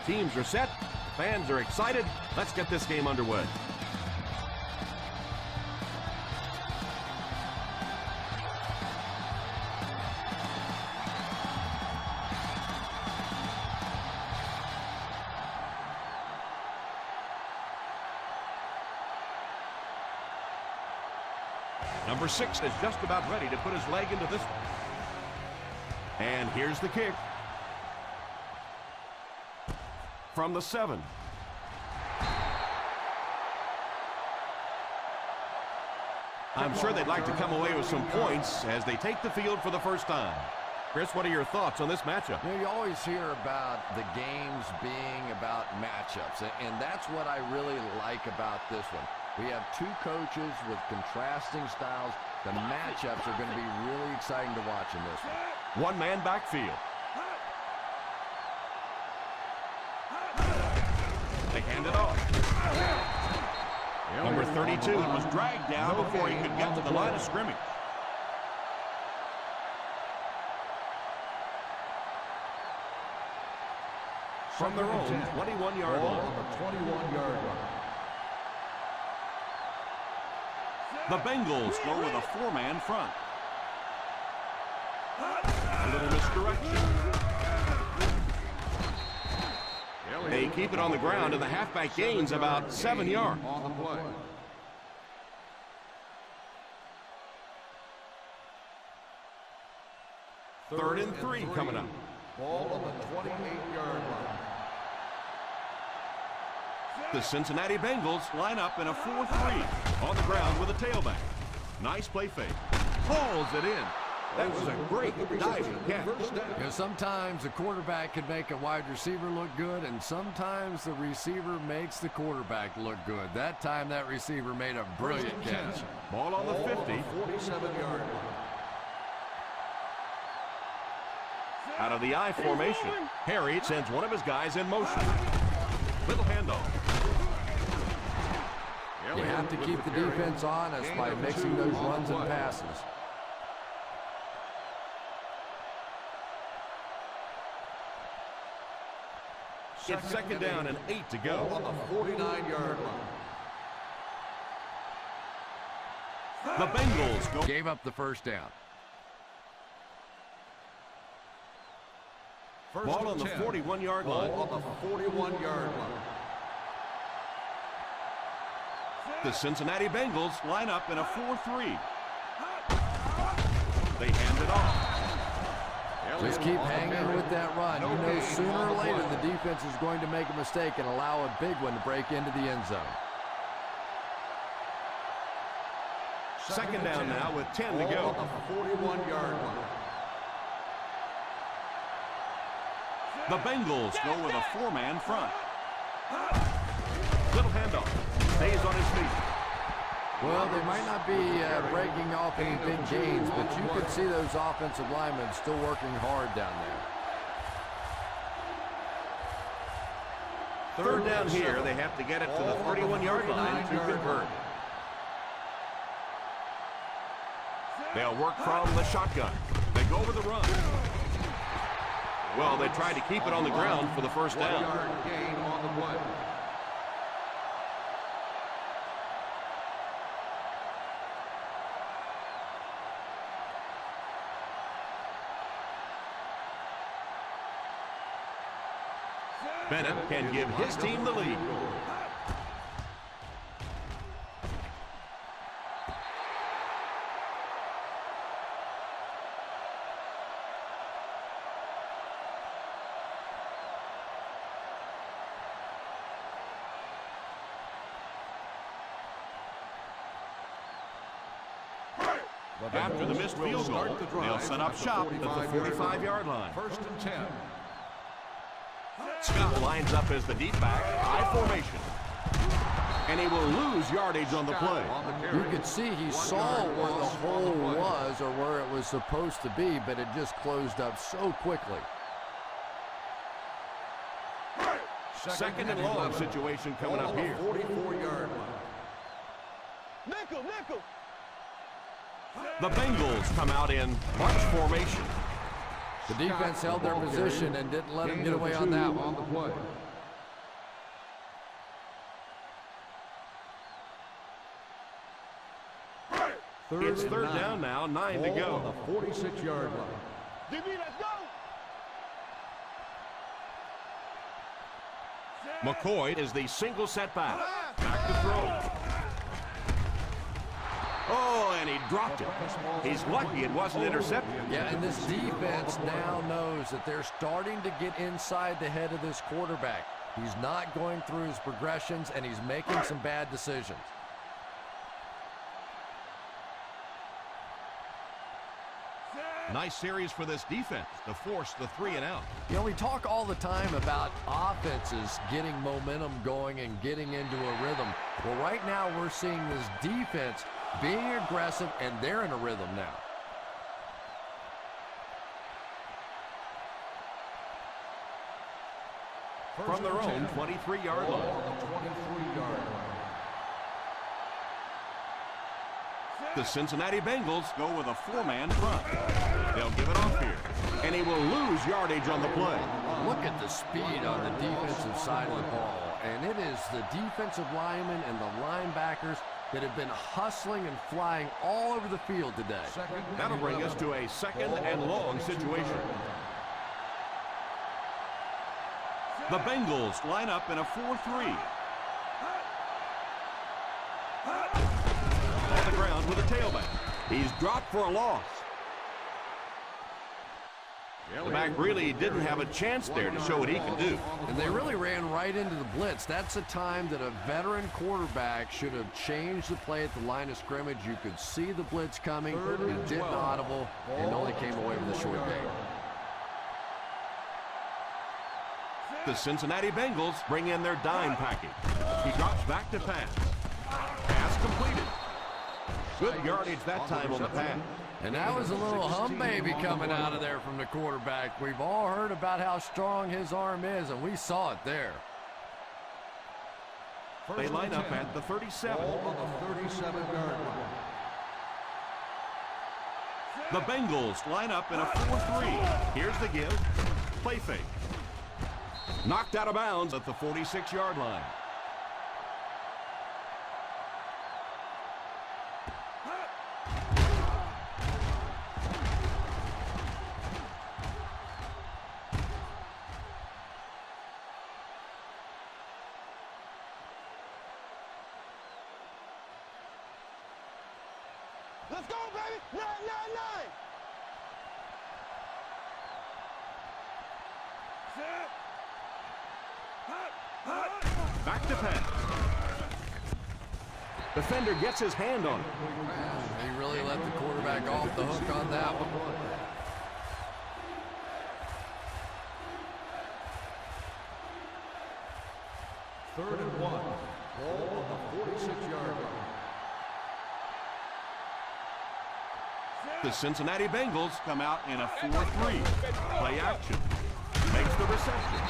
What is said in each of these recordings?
Both teams are set. Fans are excited. Let's get this game underway. Number 6 is just about ready to put his leg into this one. And here's the kick. From the 7. I'm sure they'd like to come away with some points as they take the field for the first time. Chris, what are your thoughts on this matchup? You always hear about the games being about matchups, and that's what I really like about this one. We have two coaches with contrasting styles. The matchups are going to be really exciting to watch in this one. One-man backfield. They hand it off. Number 32 was dragged down before he could get to the line of scrimmage. From their own 21-yard line. 21-yard line. The Bengals go with a 4-man front. A little misdirection. They keep it on the ground, and the halfback gains about 7 yards. On the play. Third and 3 coming up. Ball on the 28-yard line. The Cincinnati Bengals line up in a 4-3 on the ground with a tailback. Nice play fake. Hauls it in. That was a great diving catch. You know, sometimes the quarterback can make a wide receiver look good, and sometimes the receiver makes the quarterback look good. That time, that receiver made a brilliant catch. Ball on the 50. 47-yard line. Out of the I formation. Harry sends one of his guys in motion. Little handoff. You have to keep the defense honest by mixing those runs and passes. It's second down and 8 to go. On the 49-yard line. The Bengals go. Gave up the first down. Ball on the 41-yard line. On the 41-yard line. The Cincinnati Bengals line up in a 4-3. They hand it off. Just keep hanging with that run. You know, sooner or later the defense is going to make a mistake and allow a big one to break into the end zone. Second down now with 10 to go. On the 41-yard line. The Bengals go with a 4-man front. Little handoff. Stays on his feet. Well, they might not be breaking off any big gains, but you could see those offensive linemen still working hard down there. Third down here. They have to get it to the 31-yard line to convert. They'll work from the shotgun. They go with the run. Well, they tried to keep it on the ground for the first down. Gain on the play. Bennett can give his team the lead. After the missed field goal, they'll set up shop at the 45-yard line. First and 10. Scott lines up as the deep back, I formation. And he will lose yardage on the play. You could see he saw where the hole was or where it was supposed to be, but it just closed up so quickly. Second and long situation coming up here. 44-yard line. Nickel. The Bengals come out in bunch formation. The defense held their position and didn't let him get away on that one. It's third down now, 9 to go. On the 46-yard line. Let's go. McCoy is the single setback. Back to throw. Oh, and he dropped it. He's lucky it wasn't intercepted. Yeah, and this defense now knows that they're starting to get inside the head of this quarterback. He's not going through his progressions, and he's making some bad decisions. Nice series for this defense to force the 3 and out. You know, we talk all the time about offenses getting momentum going and getting into a rhythm. Well, right now we're seeing this defense being aggressive, and they're in a rhythm now. From their own 23-yard line. The Cincinnati Bengals go with a 4-man front. They'll give it off here, and he will lose yardage on the play. Look at the speed on the defensive side of the ball, and it is the defensive linemen and the linebackers that have been hustling and flying all over the field today. That'll bring us to a 2nd and long situation. The Bengals line up in a 4-3. On the ground with a tailback. He's dropped for a loss. The back really didn't have a chance there to show what he could do. And they really ran right into the blitz. That's a time that a veteran quarterback should have changed the play at the line of scrimmage. You could see the blitz coming. It didn't audible and only came away with a short gain. The Cincinnati Bengals bring in their dime package. He drops back to pass. Pass completed. Good yardage that time on the pass. And that was a little hum baby coming out of there from the quarterback. We've all heard about how strong his arm is, and we saw it there. They line up at the 37. On the 37-yard line. The Bengals line up in a 4-3. Here's the give. Play fake. Knocked out of bounds at the 46-yard line. Let's go, baby. 9. Back to pass. Defender gets his hand on it. He really let the quarterback off the hook on that one. Third and 1. Ball on the 46-yard line. The Cincinnati Bengals come out in a 4-3. Play action. Makes the reception.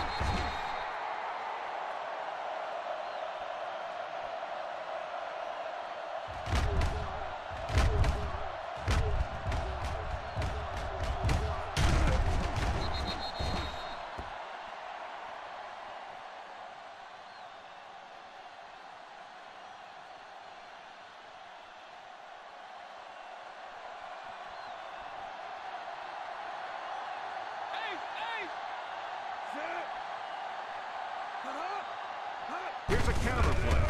Here's a counter play.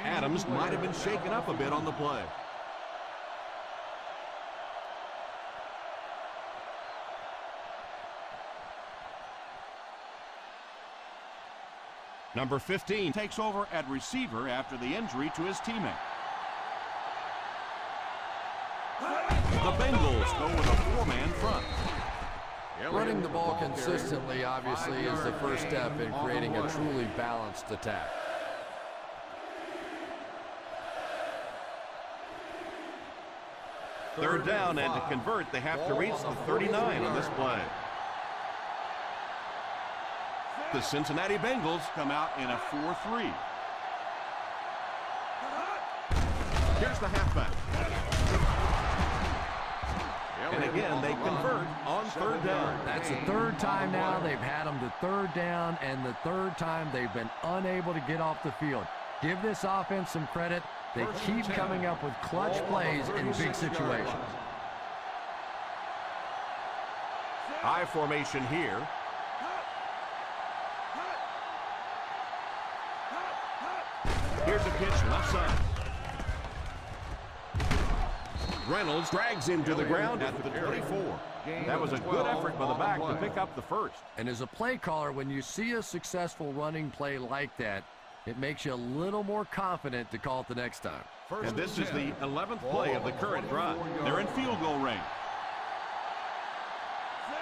Adams might have been shaken up a bit on the play. Number 15 takes over at receiver after the injury to his teammate. The Bengals go with a 4-man front. Running the ball consistently, obviously, is the first step in creating a truly balanced attack. Third down, and to convert, they have to reach the 39 on this play. The Cincinnati Bengals come out in a 4-3. Here's the halfback. And again, they convert on third down. That's the third time now they've had them to third down, and the third time they've been unable to get off the field. Give this offense some credit. They keep coming up with clutch plays in big situations. I formation here. Here's a pitch left side. Reynolds drags him to the ground at the 24. That was a good effort by the back to pick up the first. And as a play caller, when you see a successful running play like that, it makes you a little more confident to call it the next time. And this is the 11th play of the current drive. They're in field goal range.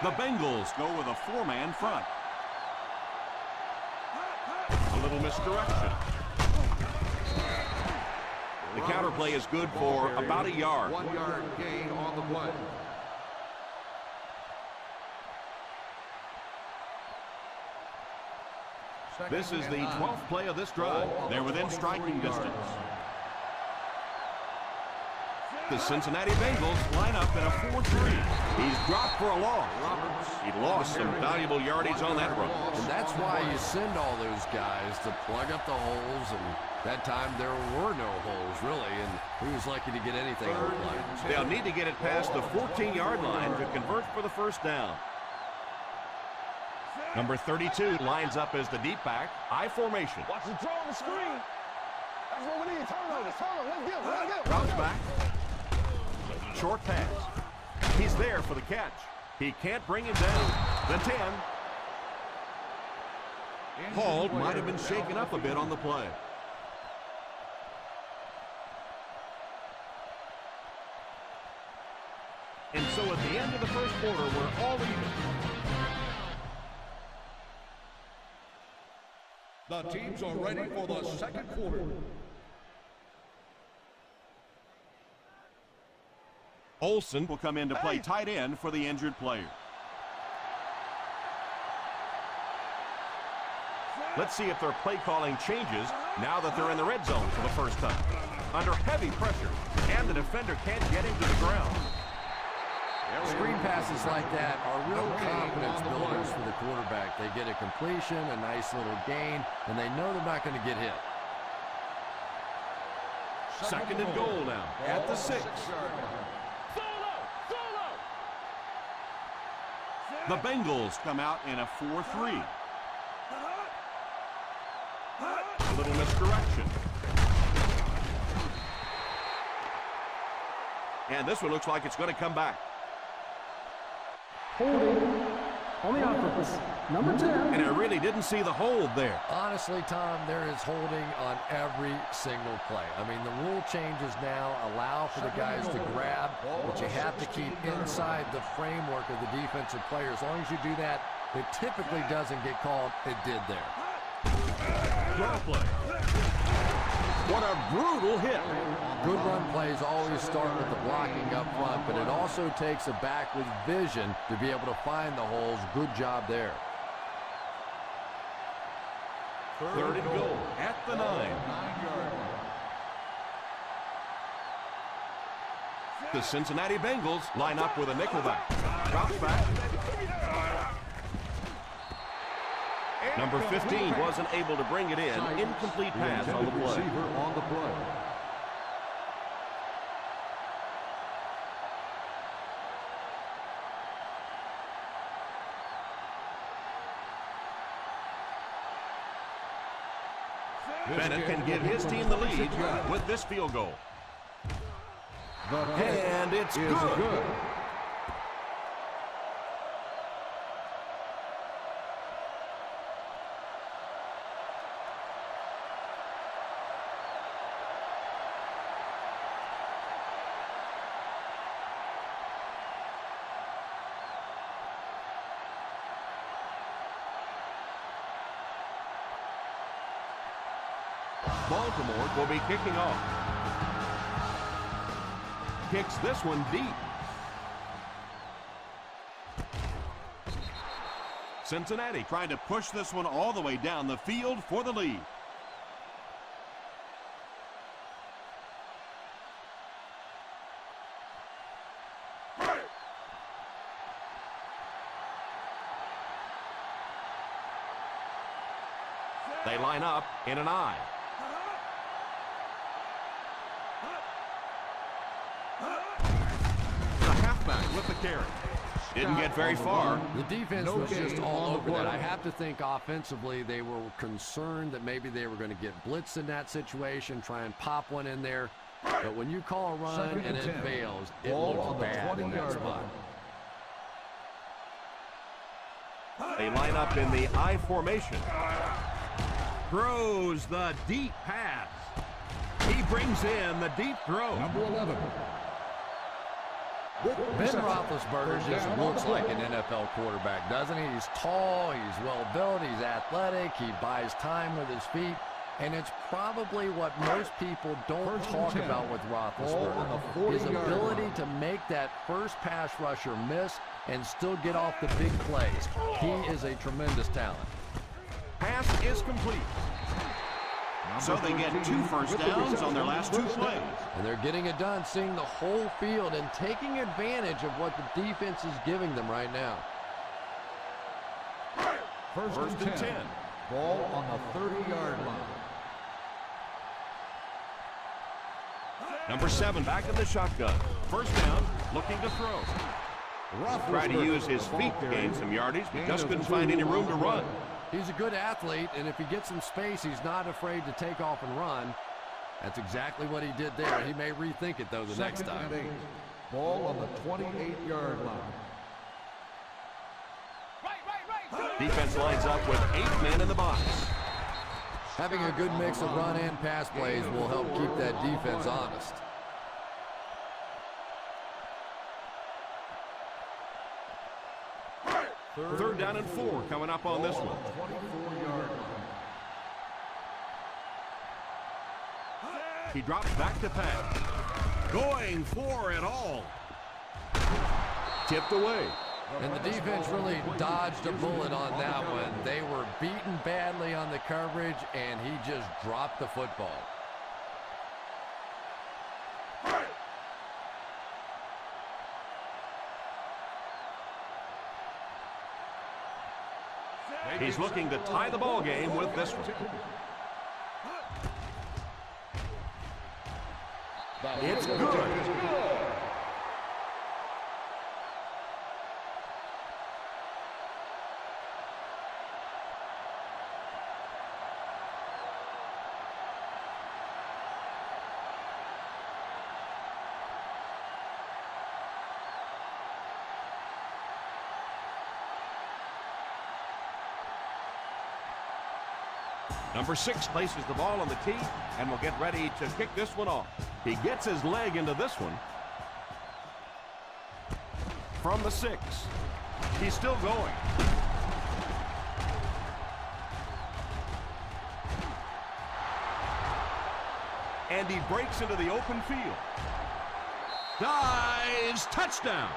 The Bengals go with a four-man front. A little misdirection. The counter play is good for about a yard. 1 yard gain on the play. This is the 12th play of this drive. They're within striking distance. The Cincinnati Bengals line up in a 4-3. He's dropped for a loss. He lost some valuable yardage on that run. And that's why you send all those guys to plug up the holes, and that time there were no holes, really, and he was lucky to get anything on the play. They'll need to get it past the 14-yard line to convert for the first down. Number 32 lines up as the deep back, I formation. Watch the draw on the screen. That's what we need. Turnovers. Let's go. Drops back. Short pass. He's there for the catch. He can't bring him down. The 10. Hall might have been shaken up a bit on the play. And so at the end of the first quarter, we're all even. The teams are ready for the second quarter. Olsen will come in to play tight end for the injured player. Let's see if their play calling changes now that they're in the red zone for the first time. Under heavy pressure, and the defender can't get him to the ground. Screen passes like that are real confidence builders for the quarterback. They get a completion, a nice little gain, and they know they're not going to get hit. Second and goal now at the 6. The Bengals come out in a 4-3. A little misdirection. And this one looks like it's going to come back. Holding on the offense, number 10. And I really didn't see the hold there. Honestly, Tom, there is holding on every single play. I mean, the rule changes now allow for the guys to grab, but you have to keep inside the framework of the defensive player. As long as you do that, it typically doesn't get called. It did there. Draw play. What a brutal hit. Good run plays always start with the blocking up front, but it also takes a back with vision to be able to find the holes. Good job there. Third and goal at the 9. The Cincinnati Bengals line up with a nickelback. Drops back. Number 15 wasn't able to bring it in. Incomplete pass on the play. Bennett can give his team the lead with this field goal. And it's good. Baltimore will be kicking off. Kicks this one deep. Cincinnati trying to push this one all the way down the field for the lead. They line up in an I. The halfback with the carry. Didn't get very far. The defense was just all over that. I have to think offensively they were concerned that maybe they were going to get blitzed in that situation, try and pop one in there. But when you call a run and it fails, it looks bad in that spot. They line up in the I formation. Throws the deep pass. He brings in the deep throw. Number 11. Ben Roethlisberger just looks like an NFL quarterback, doesn't he? He's tall, he's well-built, he's athletic, he buys time with his feet, and it's probably what most people don't talk about with Roethlisberger. His ability to make that first pass rusher miss and still get off the big plays. He is a tremendous talent. Pass is complete. So they get 2 first downs on their last 2 plays. And they're getting it done, seeing the whole field and taking advantage of what the defense is giving them right now. First and 10. Ball on the 30-yard line. Number 7 back in the shotgun. First down, looking to throw. Tried to use his feet to gain some yardage, but just couldn't find any room to run. He's a good athlete, and if he gets some space, he's not afraid to take off and run. That's exactly what he did there. He may rethink it, though, the next time. Ball on the 28-yard line. Defense lines up with 8 men in the box. Having a good mix of run and pass plays will help keep that defense honest. Third down and 4 coming up on this one. 24-yard line. He drops back to pass. Going for it all. Tipped away. And the defense really dodged a bullet on that one. They were beaten badly on the coverage, and he just dropped the football. He's looking to tie the ball game with this one. It's good. Number 6 places the ball on the tee and will get ready to kick this one off. He gets his leg into this one. From the 6. He's still going. And he breaks into the open field. Dives, touchdown.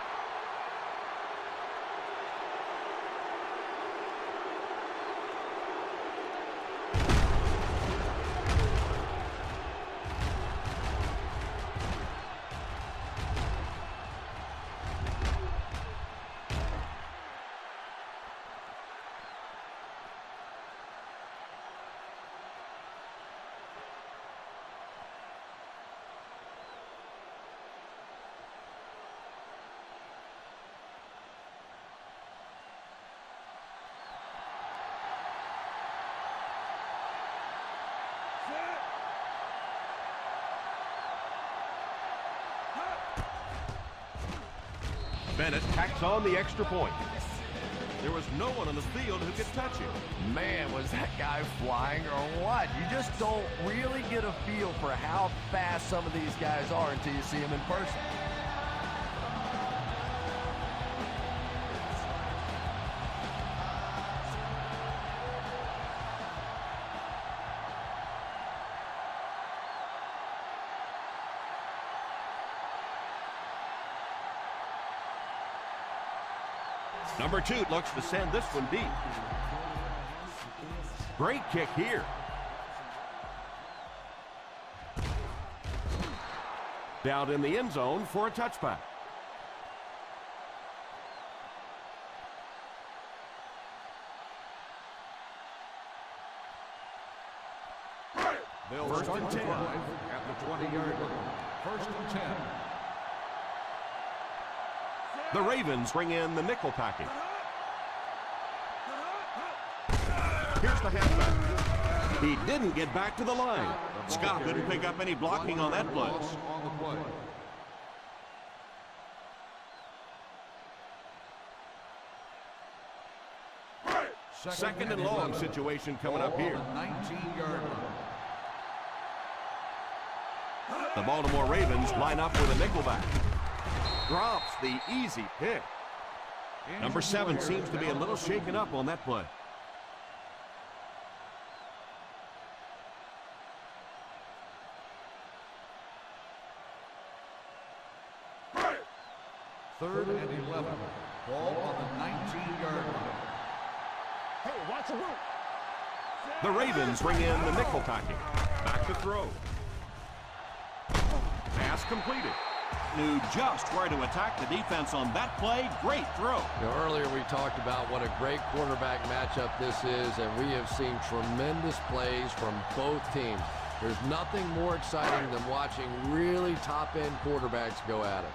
Bennett tacks on the extra point. There was no one on the field who could touch him. Man, was that guy flying or what? You just don't really get a feel for how fast some of these guys are until you see them in person. Number 2 looks to send this one deep. Great kick here. Down in the end zone for a touchback. They'll First start and the 10. drive at the 20-yard line. First and 10. The Ravens bring in the nickel package. Here's the halfback. He didn't get back to the line. Scott couldn't pick up any blocking on that play. Loss on the play. Second and long situation coming up here. 19-yard line. The Baltimore Ravens line up with a nickelback. Drops the easy pick. Number 7 seems to be a little shaken up on that play. Third and 11. Ball on the 19-yard line. Hey, watch the route. The Ravens bring in the nickel package. Back to throw. Pass completed. Knew just where to attack the defense on that play. Great throw. You know, earlier we talked about what a great quarterback matchup this is, and we have seen tremendous plays from both teams. There's nothing more exciting than watching really top-end quarterbacks go at it.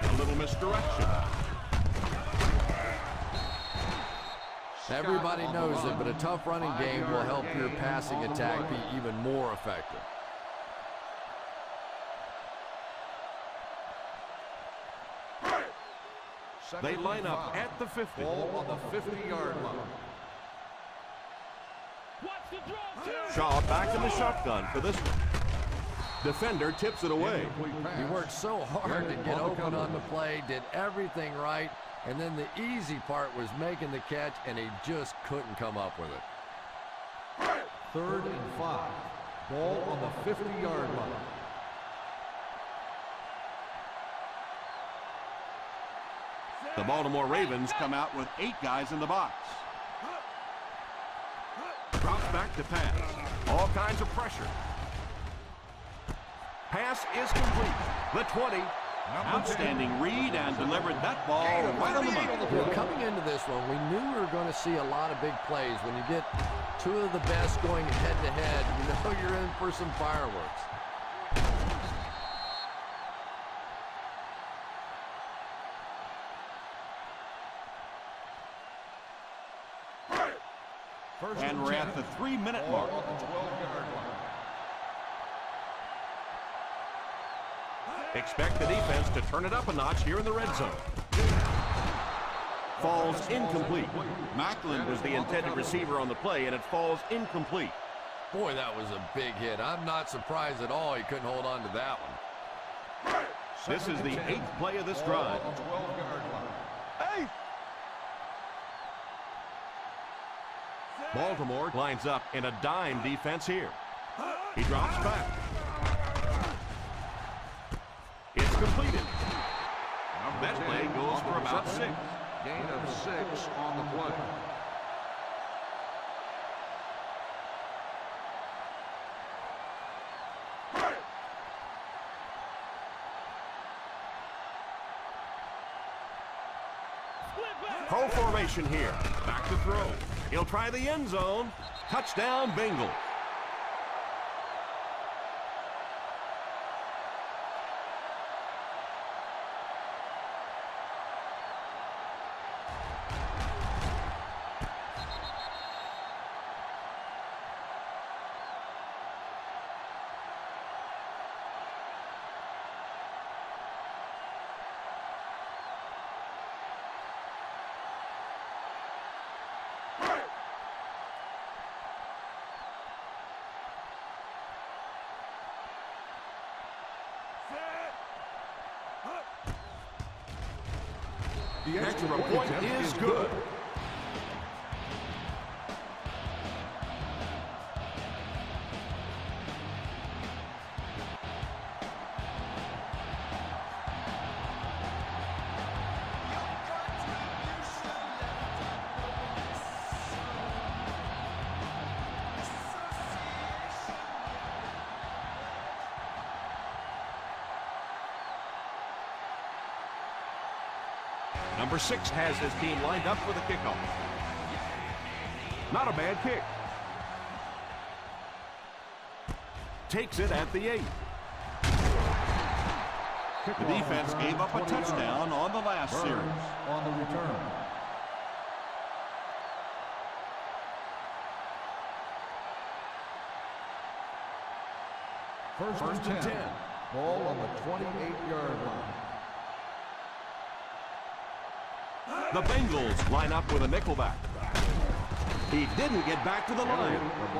A little misdirection. Everybody knows it, but a tough running game will help your passing attack be even more effective. They line up at the 50. Ball on the 50-yard line. Shaw back in the shotgun for this one. Defender tips it away. Incomplete pass. He worked so hard to get open on the play, did everything right, and then the easy part was making the catch, and he just couldn't come up with it. Third and 5. Ball on the 50-yard line. The Baltimore Ravens come out with 8 guys in the box. Drops back to pass. All kinds of pressure. Pass is complete. The 20. Outstanding read and delivered that ball right on the money. You know, coming into this one, we knew we were going to see a lot of big plays. When you get two of the best going head-to-head, you know you're in for some fireworks. And we're at the 3-minute mark. Ball on the 12-yard line. Expect the defense to turn it up a notch here in the red zone. Falls incomplete. Macklin was the intended receiver on the play, and it falls incomplete. Boy, that was a big hit. I'm not surprised at all he couldn't hold on to that one. This is the 8th play of this drive. Ball on the 12-yard line. Hey! Baltimore lines up in a dime defense here. He drops back. It's completed. That play goes for about 6. Gain of 6 on the play. Pro formation here. Back to throw. He'll try the end zone. Touchdown, Bengals. The extra point is good. Number 6 has his team lined up for the kickoff. Not a bad kick. Takes it at the 8. The defense gave up a touchdown on the last series. On the return. First and 10. Ball on the 28-yard line. The Bengals line up with a nickelback. He didn't get back to the line.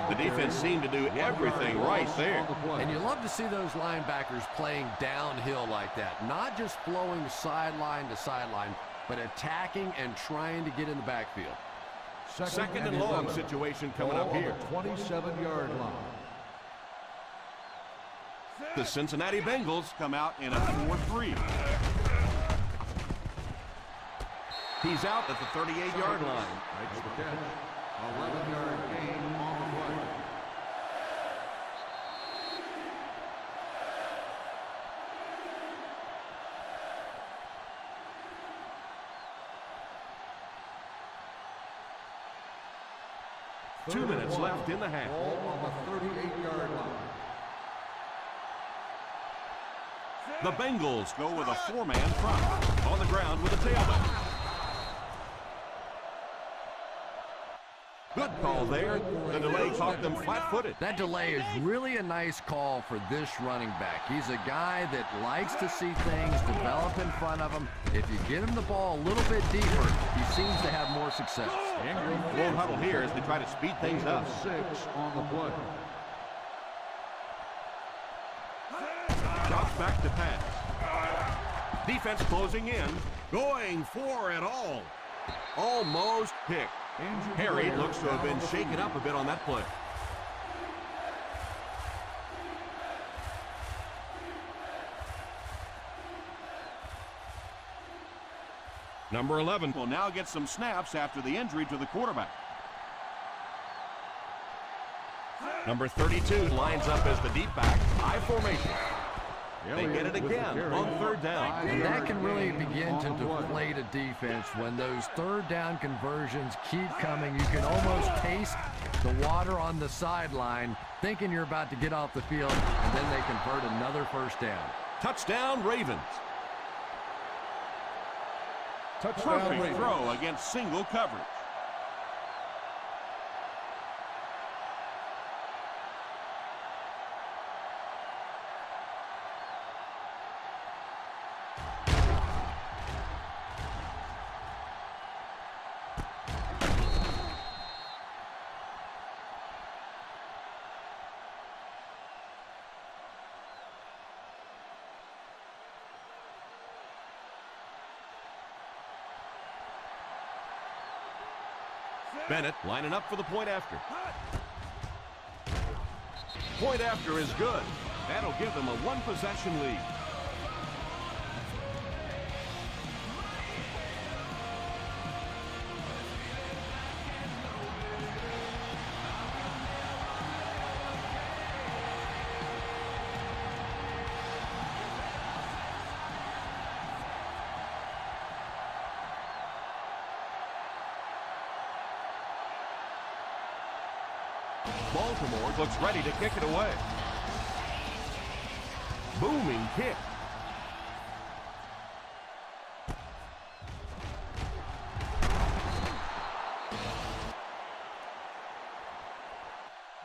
The defense seemed to do everything right there. And you love to see those linebackers playing downhill like that. Not just flowing sideline to sideline, but attacking and trying to get in the backfield. Second and long situation coming up here. 27-yard line. The Cincinnati Bengals come out in a 4-3. He's out at the 38-yard line. Makes the catch. 11-yard gain on the play. Two minutes left in the half. Ball on the 38-yard line. The Bengals go with a 4-man front. On the ground with a tailback. Good call there. The delay caught them flat-footed. That delay is really a nice call for this running back. He's a guy that likes to see things develop in front of him. If you get him the ball a little bit deeper, he seems to have more success. Won't huddle here as they try to speed things up. 6 on the play. Drops back to pass. Defense closing in. Going for it all. Almost picked. Harry looks to have been shaken up a bit on that play. Number 11 will now get some snaps after the injury to the quarterback. Number 32 lines up as the deep back. I formation. They get it again on third down. And that can really begin to deflate a defense when those third down conversions keep coming. You can almost taste the water on the sideline, thinking you're about to get off the field, and then they convert another first down. Touchdown, Ravens. Perfect throw against single coverage. Bennett lining up for the point after. Point after is good. That'll give them a one-possession lead. Baltimore looks ready to kick it away. Booming kick.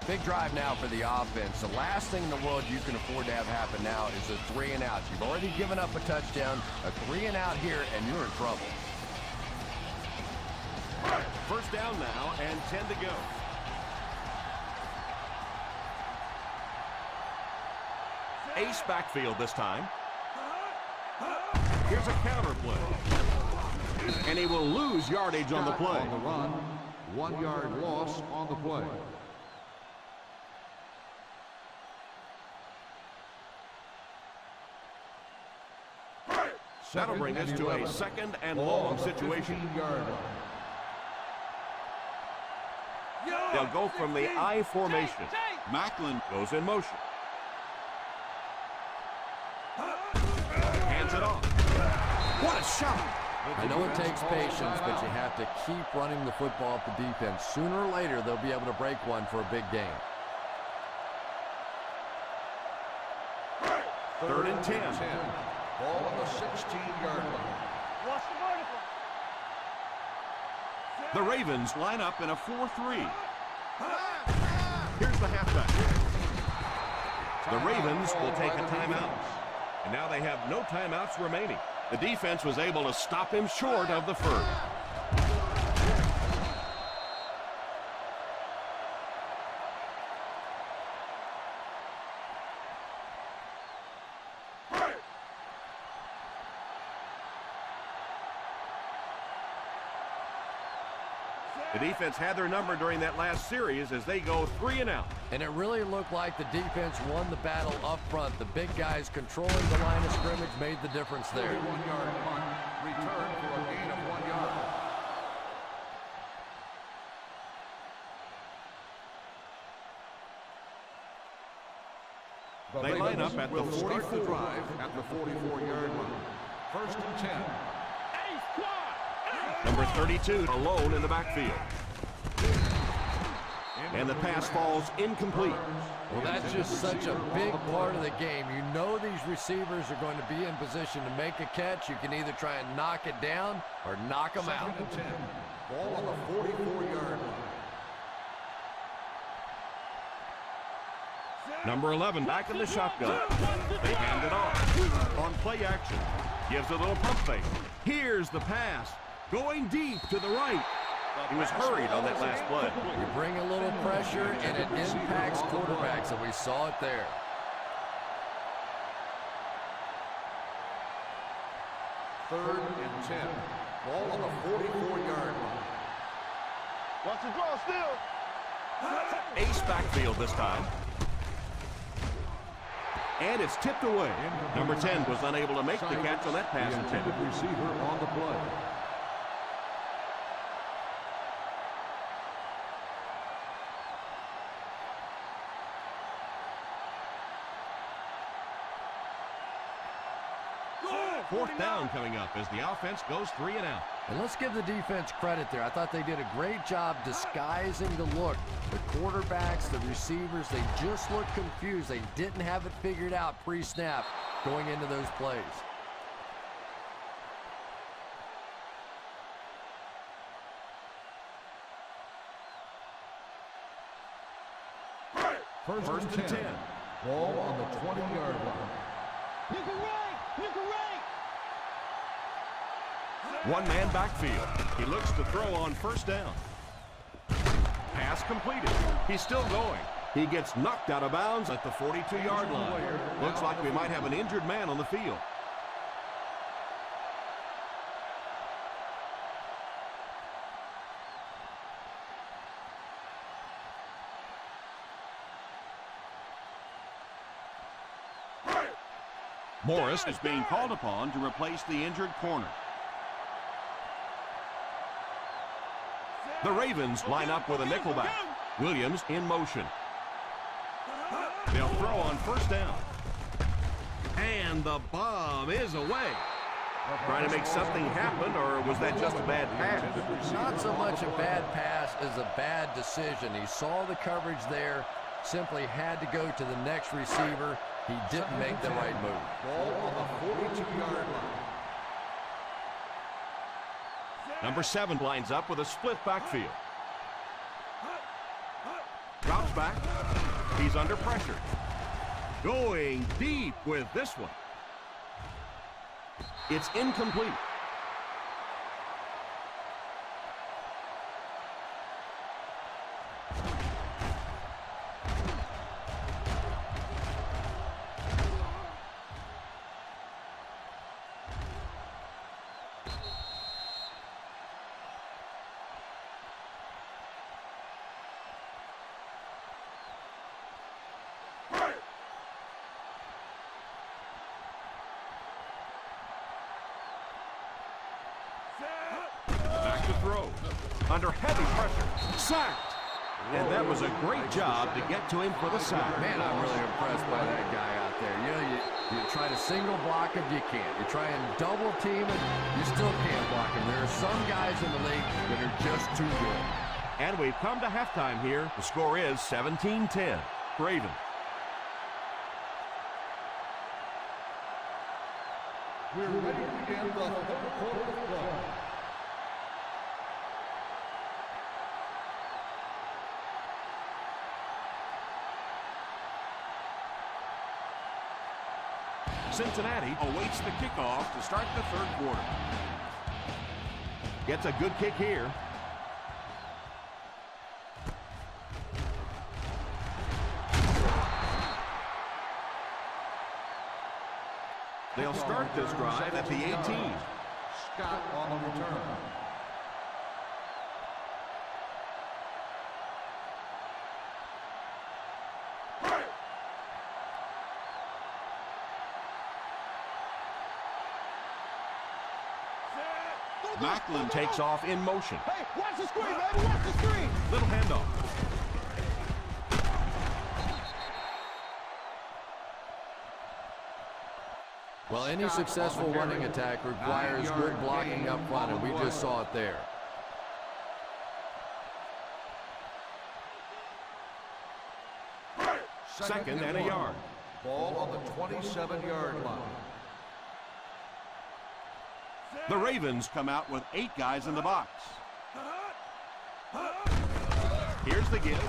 Big drive now for the offense. The last thing in the world you can afford to have happen now is a 3-and-out. You've already given up a touchdown, a 3-and-out here, and you're in trouble. First down now and 10 to go. Ace backfield this time. Here's a counter play. And he will lose yardage on the play. On the run, 1-yard loss on the play. That'll bring us to a second and long situation. They'll go from the I formation. Macklin goes in motion. Hands it off. What a shot! I know it takes patience, but you have to keep running the football at the defense. Sooner or later, they'll be able to break one for a big game. 3rd and 10. Ball on the 16-yard line. Watch the vertical. The Ravens line up in a 4-3. Here's the halfback. The Ravens will take a timeout. And now they have no timeouts remaining. The defense was able to stop him short of the first. The defense had their number during that last series as they go 3 and out. And it really looked like the defense won the battle up front. The big guys controlling the line of scrimmage made the difference there. 41-yard punt. Return for a gain of 1 yard. They line up at the 44. Start the drive at the 44-yard line. 1st and 10. Number 32 alone in the backfield. And the pass falls incomplete. Well, that's just such a big part of the game. You know these receivers are going to be in position to make a catch. You can either try and knock it down or knock them out. 2nd and 10. Ball on the 44-yard line. Number 11 back in the shotgun. They hand it off. On play action. Gives a little pump fake. Here's the pass. Going deep to the right. He was hurried on that last play. You bring a little pressure, and it impacts quarterbacks, and we saw it there. 3rd and 10. Ball on the 44-yard line. Watch the draw still. Ace backfield this time. And it's tipped away. Number 10 was unable to make the catch on that pass attempt. Receiver on the play. Fourth down coming up as the offense goes 3 and out. And let's give the defense credit there. I thought they did a great job disguising the look. The quarterbacks, the receivers, they just looked confused. They didn't have it figured out pre-snap going into those plays. First and 10. Ball on the 20-yard line. You can run. You can run. One-man backfield. He looks to throw on 1st down. Pass completed. He's still going. He gets knocked out of bounds at the 42-yard line. Looks like we might have an injured man on the field. Morris is being called upon to replace the injured corner. The Ravens line up with a nickelback. Williams in motion. They'll throw on 1st down. And the bomb is away. Trying to make something happen, or was that just a bad pass? Not so much a bad pass as a bad decision. He saw the coverage there, simply had to go to the next receiver. He didn't make the right move. Ball on the 42-yard line. Number 7 lines up with a split backfield. Drops back. He's under pressure. Going deep with this one. It's incomplete. Back to throw. Under heavy pressure. Sacked. And that was a great job to get to him for the sack. Man, I'm really impressed by that guy out there. You know, you try to single block him, you can't. You try and double team him, you still can't block him. There are some guys in the league that are just too good. And we've come to halftime here. The score is 17-10. Ravens. We're ready to begin the third quarter of play. Cincinnati awaits the kickoff to start the third quarter. Gets a good kick here. They'll start this drive at the 18. Scott on the return. Macklin takes off in motion. Hey, watch the screen, baby. Watch the screen. Little handoff. Well, any successful running attack requires good blocking up front, and we just saw it there. Second and a yard. Ball on the 27-yard line. The Ravens come out with 8 guys in the box. Here's the give.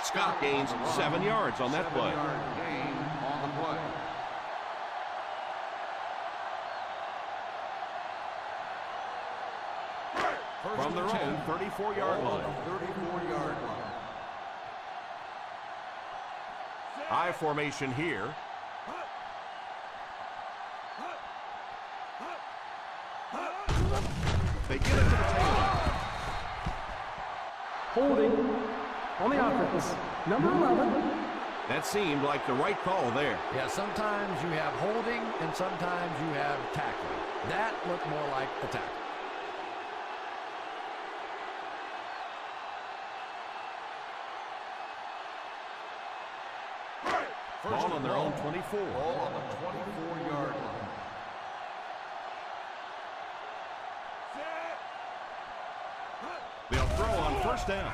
Scott gains 7 yards on that play. 7-yard gain on the play. From their own 34-yard line. 34-yard line. I formation here. They get it to the tail. Holding on the offense. Number 11. That seemed like the right call there. Yeah, sometimes you have holding, and sometimes you have tackling. That looked more like the tackle. Ball on their own 24. Ball on the 24-yard line. They'll throw on first down.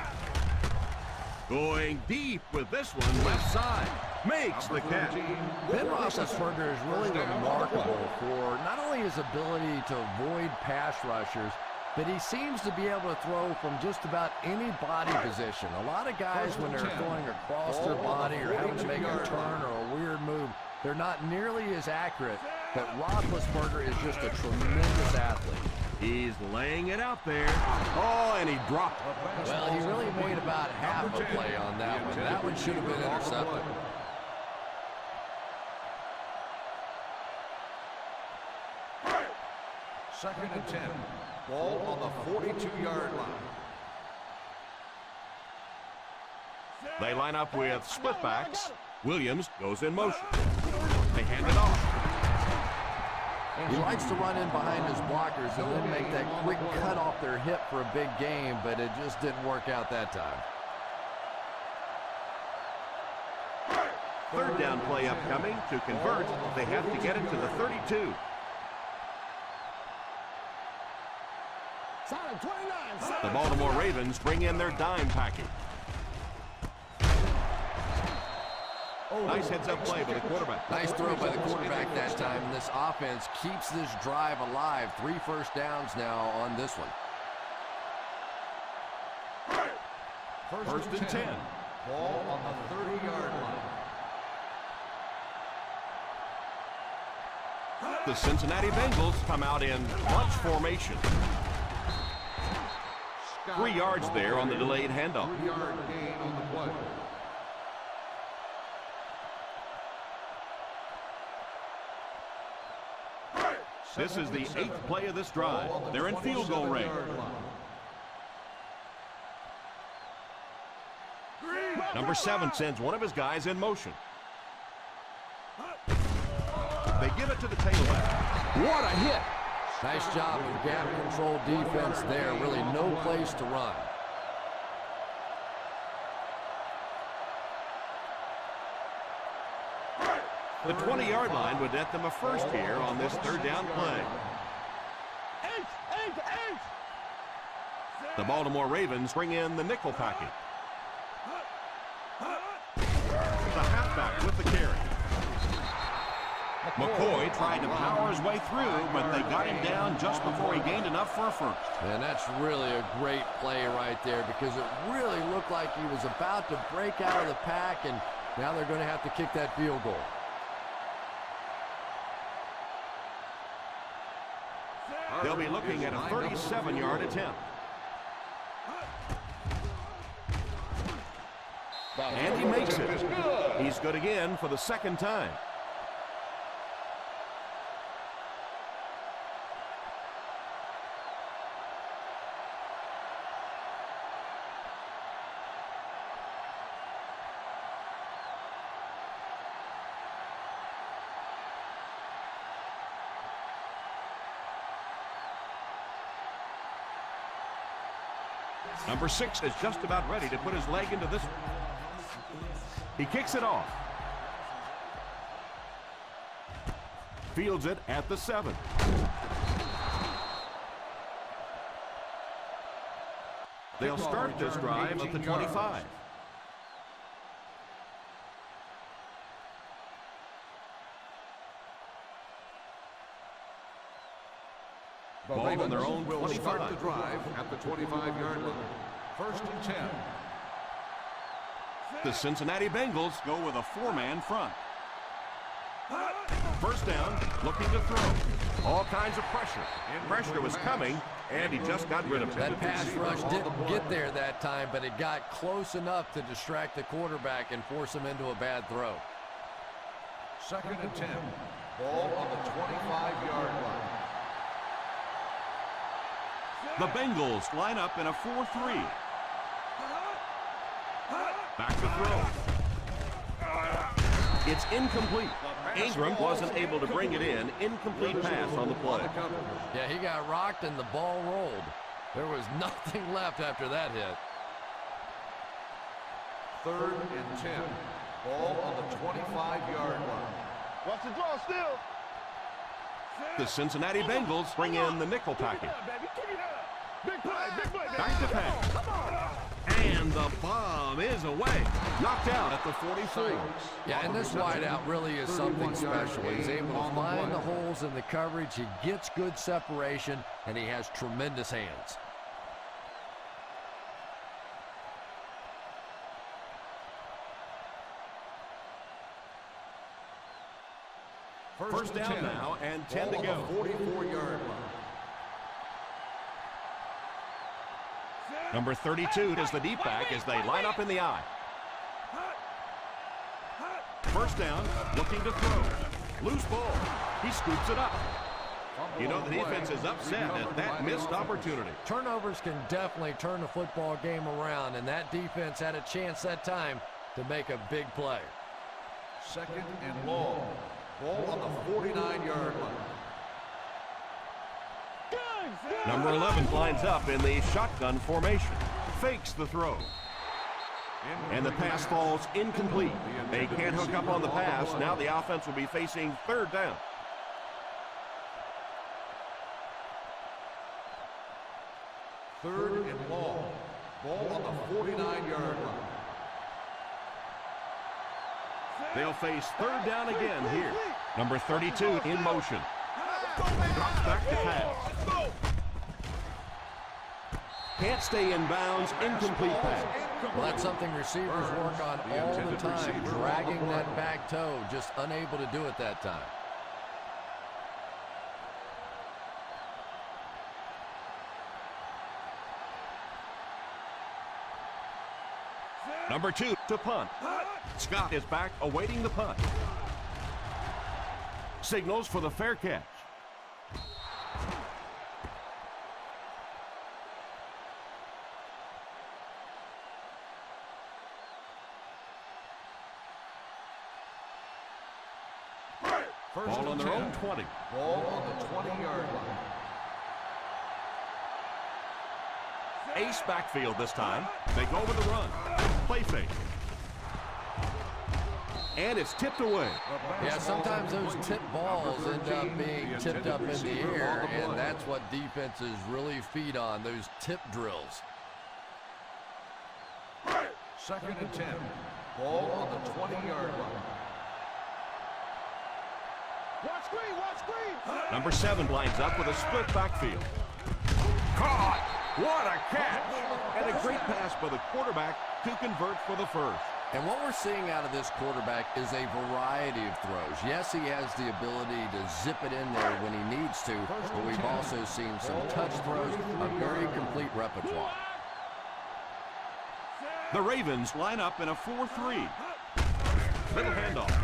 Going deep with this one, left side. Makes the catch. Ben Roethlisberger is really remarkable for not only his ability to avoid pass rushers, but he seems to be able to throw from just about any body position. A lot of guys, when they're throwing across their body or having to make a turn or a weird move, they're not nearly as accurate, but Roethlisberger is just a tremendous athlete. He's laying it out there. Oh, and he dropped it. Well, he really made about half a play on that one. That one should have been intercepted. Second and 10. Ball on the 42-yard line. They line up with split backs. Williams goes in motion. They hand it off. He likes to run in behind his blockers and then make that quick cut off their hip for a big game, but it just didn't work out that time. Third down play upcoming. To convert, they have to get it to the 32. The Baltimore Ravens bring in their dime package. Nice heads-up play by the quarterback. Nice throw by the quarterback that time. And this offense keeps this drive alive. 3 first downs now on this one. First and 10. Ball on the 30-yard line. The Cincinnati Bengals come out in bunch formation. 3 yards there on the delayed handoff. 3-yard gain on the play. This is the 8th play of this drive. They're in field goal range. Number 7 sends one of his guys in motion. They give it to the tailback. What a hit! Nice job of gap control defense there. Really no place to run. The 20-yard line would net them a first here on this third down play. The Baltimore Ravens bring in the nickel package. The halfback with the carry. McCoy tried to power his way through, but they got him down just before he gained enough for a first. And that's really a great play right there because it really looked like he was about to break out of the pack, and now they're going to have to kick that field goal. They'll be looking at a 37-yard attempt. And he makes it. He's good again for the second time. Number 6 is just about ready to put his leg into this one. He kicks it off. Fields it at the 7. They'll start this drive at the 25. Ball on their own will 25. start the drive at the 25-yard line. First and 10. The Cincinnati Bengals go with a 4-man front. First down, looking to throw. All kinds of pressure. Pressure was coming, and he just got rid of it. That pass rush didn't get there that time, but it got close enough to distract the quarterback and force him into a bad throw. Second and 10. Ball on the 25-yard line. The Bengals line up in a 4-3. Back to throw. It's incomplete. Ingram wasn't able to bring it in. Incomplete pass on the play. Yeah, he got rocked and the ball rolled. There was nothing left after that hit. Third and 10. Ball on the 25-yard line. Watch the draw still. The Cincinnati Bengals bring in the nickel package. Big play, big play. Back to pass. And the bomb is away. Knocked out at the 44. Yeah, and this wideout really is something special. He's able to find the holes in the coverage. He gets good separation, and he has tremendous hands. First down now and 10 to go. 44-yard line. Number 32 does the deep back as they line up in the eye. First down, looking to throw. Loose ball. He scoops it up. You know, the defense is upset at that missed opportunity. Turnovers can definitely turn the football game around, and that defense had a chance that time to make a big play. Second and long. Ball on the 49-yard line. Number 11 lines up in the shotgun formation. Fakes the throw. And the pass falls incomplete. They can't hook up on the pass. Now the offense will be facing third down. Third and long. Ball on the 49-yard line. They'll face third down again here. Number 32 in motion. Drops back to pass. Can't stay in bounds. Incomplete pass. Well, that's something receivers work on all the time, dragging that back toe, just unable to do it that time. Number 2 to punt. Scott is back awaiting the punt. Signals for the fair catch. Ball on their own 20. Ball on the 20-yard line. Ace backfield this time. They go with the run. Play fake. And it's tipped away. Yeah, sometimes those tipped balls end up being tipped up in the air, and that's what defenses really feed on, those tip drills. 2nd and 10. Ball on the 20-yard line. Watch screen, watch screen. Number 7 lines up with a split backfield. Caught! What a catch! And a great pass by the quarterback to convert for the first. And what we're seeing out of this quarterback is a variety of throws. Yes, he has the ability to zip it in there when he needs to, but we've also seen some touch throws, a very complete repertoire. The Ravens line up in a 4-3. Little handoff.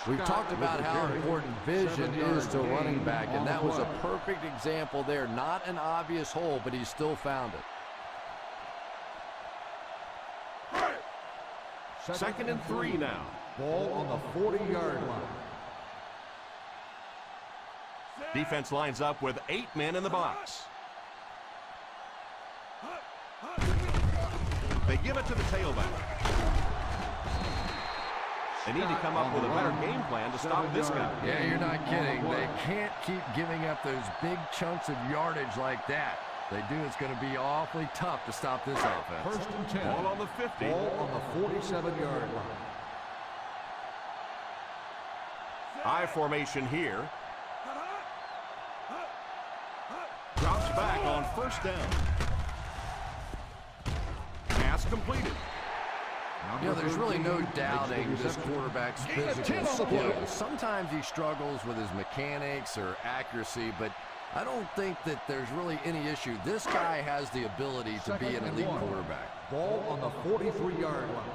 We've talked about how important vision is to a running back, and that was a perfect example there. Not an obvious hole, but he still found it. 2nd and 3 now. Ball on the 40-yard line. Defense lines up with 8 men in the box. They give it to the tailback. They need to come up with a better game plan to stop this guy. Yeah, you're not kidding. They can't keep giving up those big chunks of yardage like that. They do, it's going to be awfully tough to stop this offense. 1st and 10. Ball on the 50. Ball on the 47-yard line. I formation here. Drops back on 1st down. Pass completed. You know, there's really no doubting this quarterback's physical skills. Sometimes he struggles with his mechanics or accuracy, but I don't think that there's really any issue. This guy has the ability to be an elite quarterback. Ball on the 43-yard line.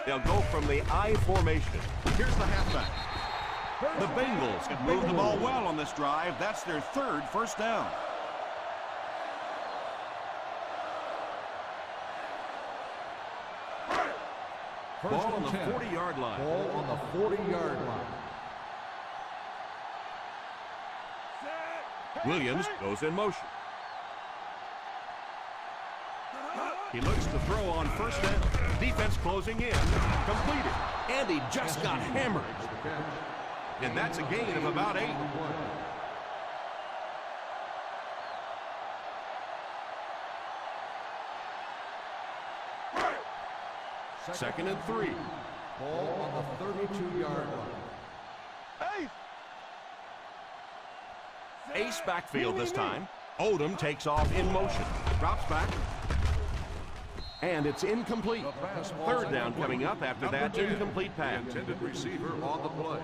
They'll go from the I formation. Here's the halfback. The Bengals have moved the ball well on this drive. That's their 3rd first down. Ball on the 40-yard line. Ball on the 40-yard line. Williams goes in motion. He looks to throw on 1st down. Defense closing in. Completed. And he just got hammered. And that's a gain of about 8. Second and 3. Ball on the 32-yard line. Ace backfield this time. Odom takes off in motion. Drops back. And it's incomplete. 3rd down coming up after that incomplete pass. The intended receiver on the play.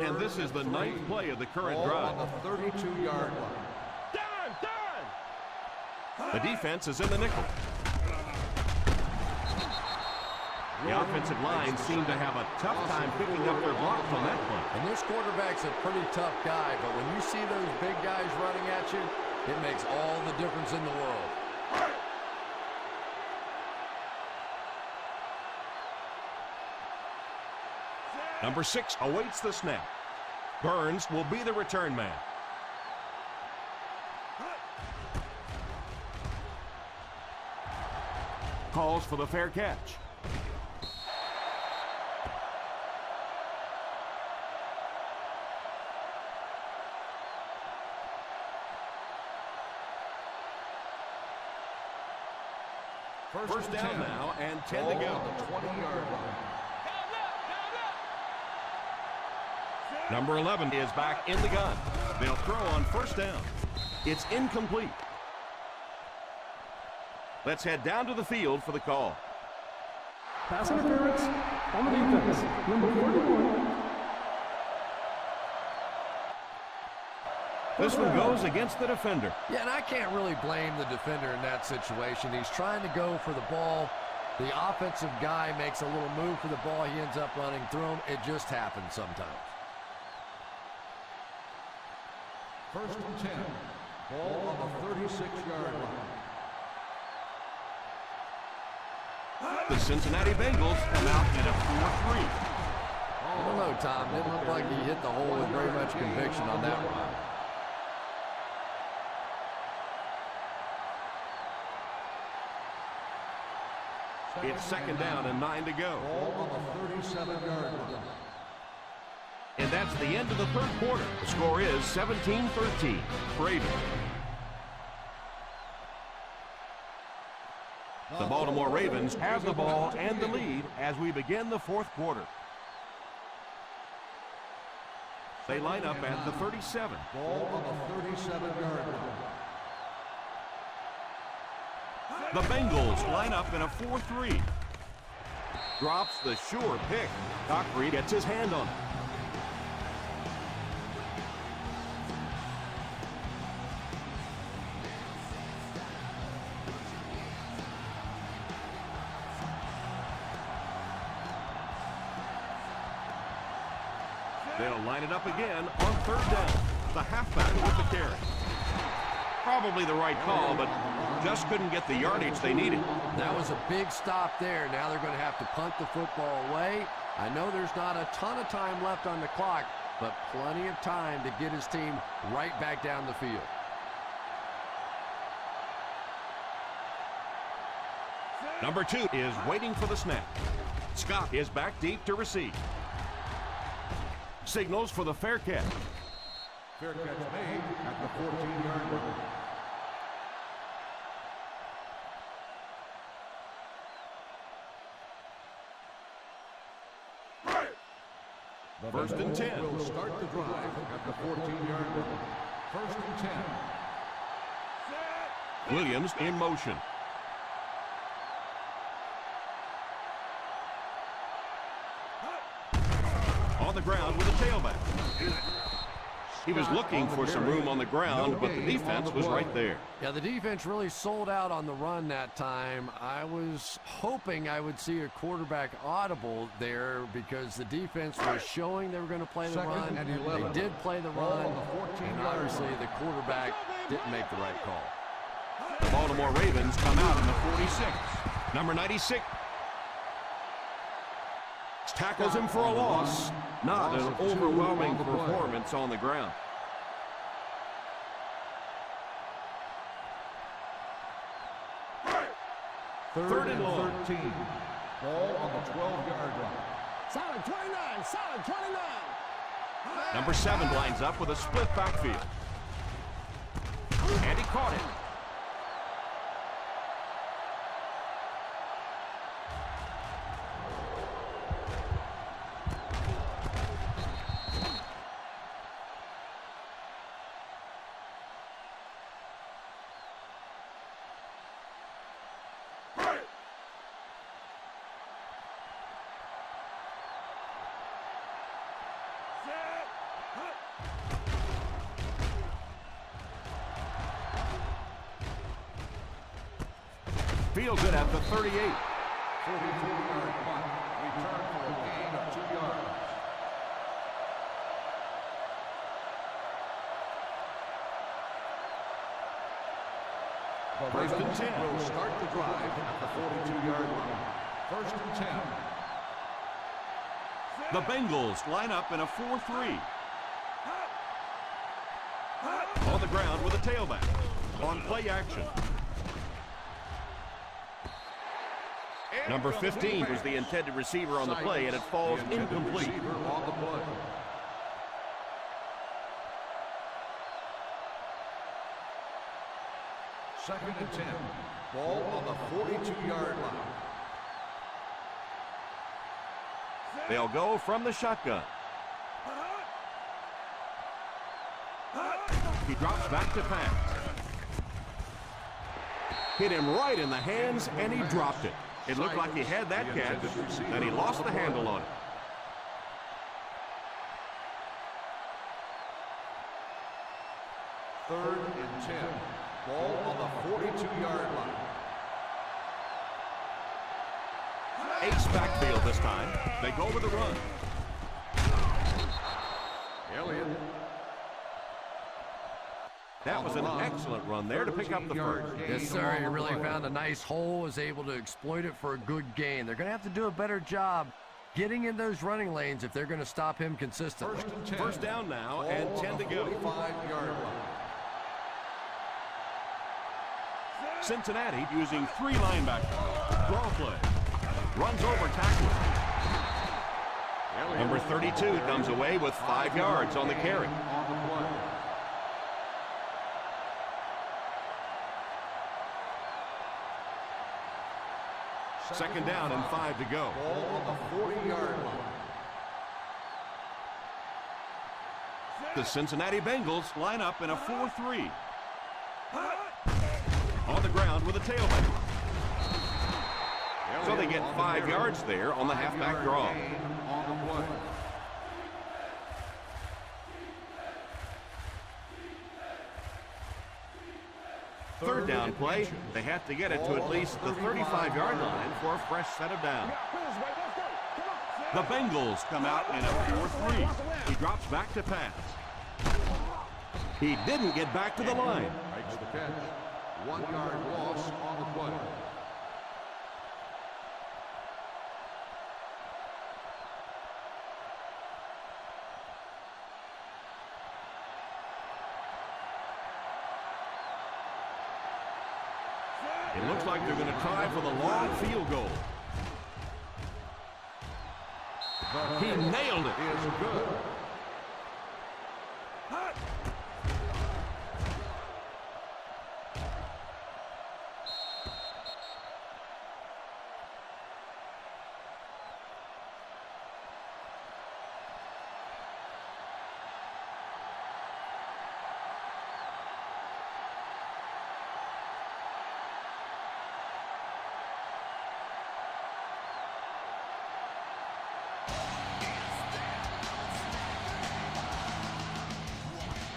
And this is the 9th play of the current drive. On the 32-yard line. The defense is in the nickel. The offensive line seemed to have a tough time picking up their blocks on that play. And this quarterback's a pretty tough guy, but when you see those big guys running at you, it makes all the difference in the world. Number 6 awaits the snap. Burns will be the return man. Calls for the fair catch. First down now and 10 to go. On the 20-yard line. Number 11 is back in the gun. They'll throw on 1st down. It's incomplete. Let's head down to the field for the call. Pass interference on the defense. Number 41. This one goes against the defender. Yeah, and I can't really blame the defender in that situation. He's trying to go for the ball. The offensive guy makes a little move for the ball. He ends up running through him. It just happens sometimes. 1st and 10. Ball on the 36-yard line. The Cincinnati Bengals come out in a 4-3. I don't know, Tom. Didn't look like he hit the hole with very much conviction on that one. It's second down and 9 to go. Ball on the 37-yard line. And that's the end of the third quarter. The score is 17-13. Ravens. The Baltimore Ravens have the ball and the lead as we begin the fourth quarter. They line up at the 37. Ball on the 37-yard line. The Bengals line up in a 4-3. Drops the sure pick. Dockery gets his hand on it. They'll line it up again on third down. The halfback with the carry. Probably the right call, but just couldn't get the yardage they needed. That was a big stop there. Now they're going to have to punt the football away. I know there's not a ton of time left on the clock, but plenty of time to get his team right back down the field. Number 2 is waiting for the snap. Scott is back deep to receive. Signals for the fair catch. Fair catch made at the 14-yard line. First and 10. Will start the drive at the 14-yard line. First and 10. Williams in motion. On the ground with a tailback. He was looking for some room on the ground, but the defense was right there. Yeah, the defense really sold out on the run that time. I was hoping I would see a quarterback audible there because the defense was showing they were going to play the run. They did play the run, and obviously the quarterback didn't make the right call. The Baltimore Ravens come out in the 46. Number 96. Tackles him for a loss. Not an overwhelming performance on the ground. Third and long. 13. Ball on the 12-yard line. Solid 29, solid 29. Number 7 lines up with a split backfield. And he caught it. Fields it at the 38. 44-yard punt. Return for a gain of 2 yards. The First and Ravens 10. will start the drive at the 42-yard line. First and 10. The Bengals line up in a 4-3. On the ground with a tailback. On play action. Number 15 was the intended receiver on the play, and it falls incomplete. On the play. Second and 10. Ball on the 42-yard line. They'll go from the shotgun. He drops back to pass. Hit him right in the hands, and he dropped it. It looked like he had that catch, and he lost the handle on it. Third and 10. Ball on the 42-yard line. Ace backfield this time. They go with a run. Elliott. That was an excellent run there to pick up the first. Yes, sir. He really found a nice hole, was able to exploit it for a good gain. They're going to have to do a better job getting in those running lanes if they're going to stop him consistently. First down now and 10 to go. 45-yard line. Cincinnati using 3 linebackers. Draw play. Runs over tackler. Number 32 comes away with 5 yards on the carry. Second down and 5 to go. Ball on the 40-yard line. The Cincinnati Bengals line up in a 4-3. On the ground with a tailback. So they get 5 yards there on the halfback draw. On the play. Third down play, they have to get it to at least the 35-yard line for a fresh set of downs. The Bengals come out in a 4-3. He drops back to pass. He didn't get back to the line. Makes the catch. 1-yard loss on the play. It looks like they're going to try for the long field goal. He nailed it. Is good.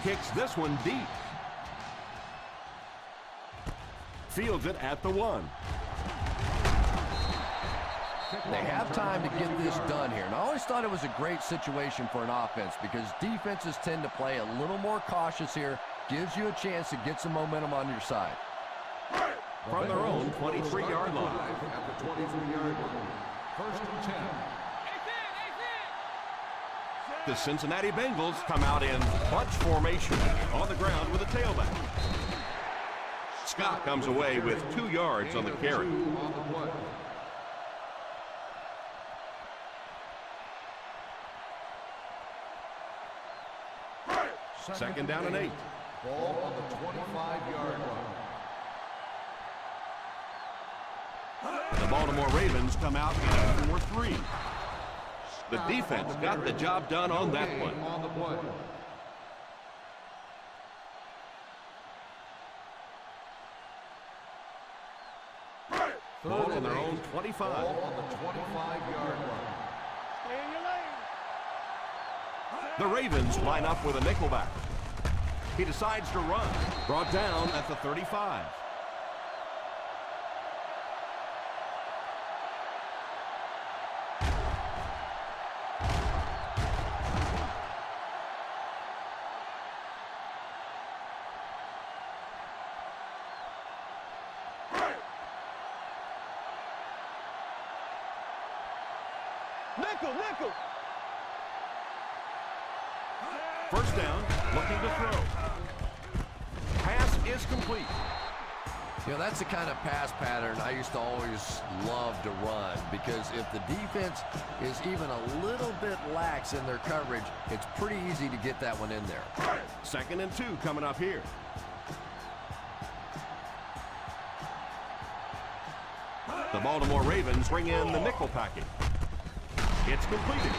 Kicks this one deep. Fields it at the 1. They have time to get this done here. And I always thought it was a great situation for an offense because defenses tend to play a little more cautious here. Gives you a chance to get some momentum on your side. From their own 23-yard line. At the 23-yard line. First and 10. The Cincinnati Bengals come out in bunch formation on the ground with a tailback. Scott comes away with 2 yards on the carry. On the play. Second down and 8. Ball on the 25-yard line. The Baltimore Ravens come out in a 4-3. The defense got the job done on that one. On the play. Ball on their own 25. Ball on the 25-yard line. Stay in your lane. The Ravens line up with a nickelback. He decides to run. Brought down at the 35. Nickel. First down, looking to throw. Pass is complete. You know, that's the kind of pass pattern I used to always love to run because if the defense is even a little bit lax in their coverage, it's pretty easy to get that one in there. Second and 2 coming up here. The Baltimore Ravens bring in the nickel package. It's completed.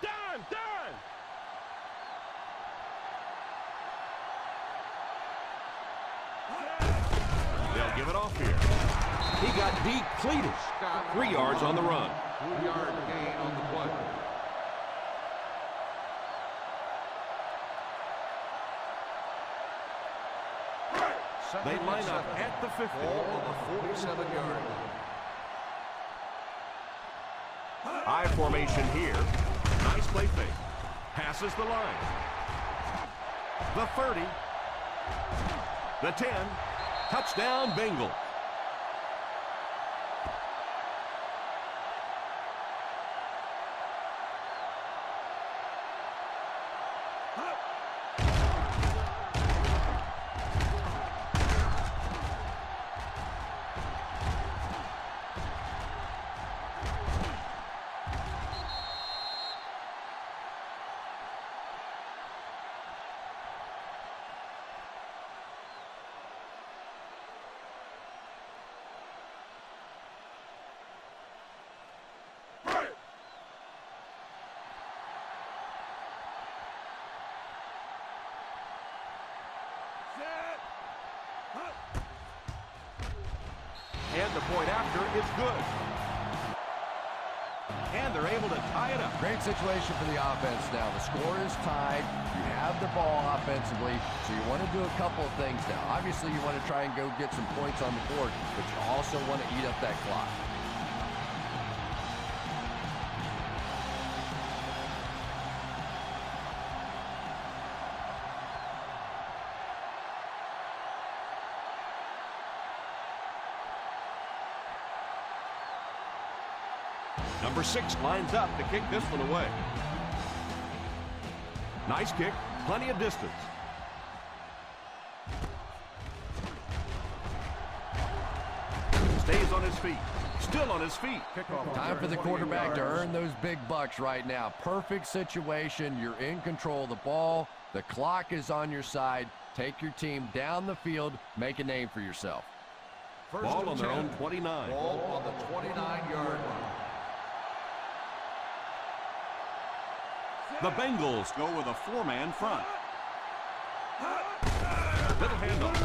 Done. They'll give it off here. He got depleted. 3 yards on the run. 2-yard gain on the play. They line up at the 50. Ball on the 47-yard line. I formation here. Nice play fake. Passes the line. The 30. The 10. Touchdown, Bengals. And the point after is good. And they're able to tie it up. Great situation for the offense now. The score is tied. You have the ball offensively, so you want to do a couple of things now. Obviously, you want to try and go get some points on the board, but you also want to eat up that clock. Number 6 lines up to kick this one away. Nice kick, plenty of distance. Stays on his feet, still on his feet. Time for the quarterback to earn those big bucks right now. Perfect situation. You're in control of the ball. The clock is on your side. Take your team down the field. Make a name for yourself. Ball on their own 29. Ball on the 29-yard line. The Bengals go with a 4-man front. Little handoff.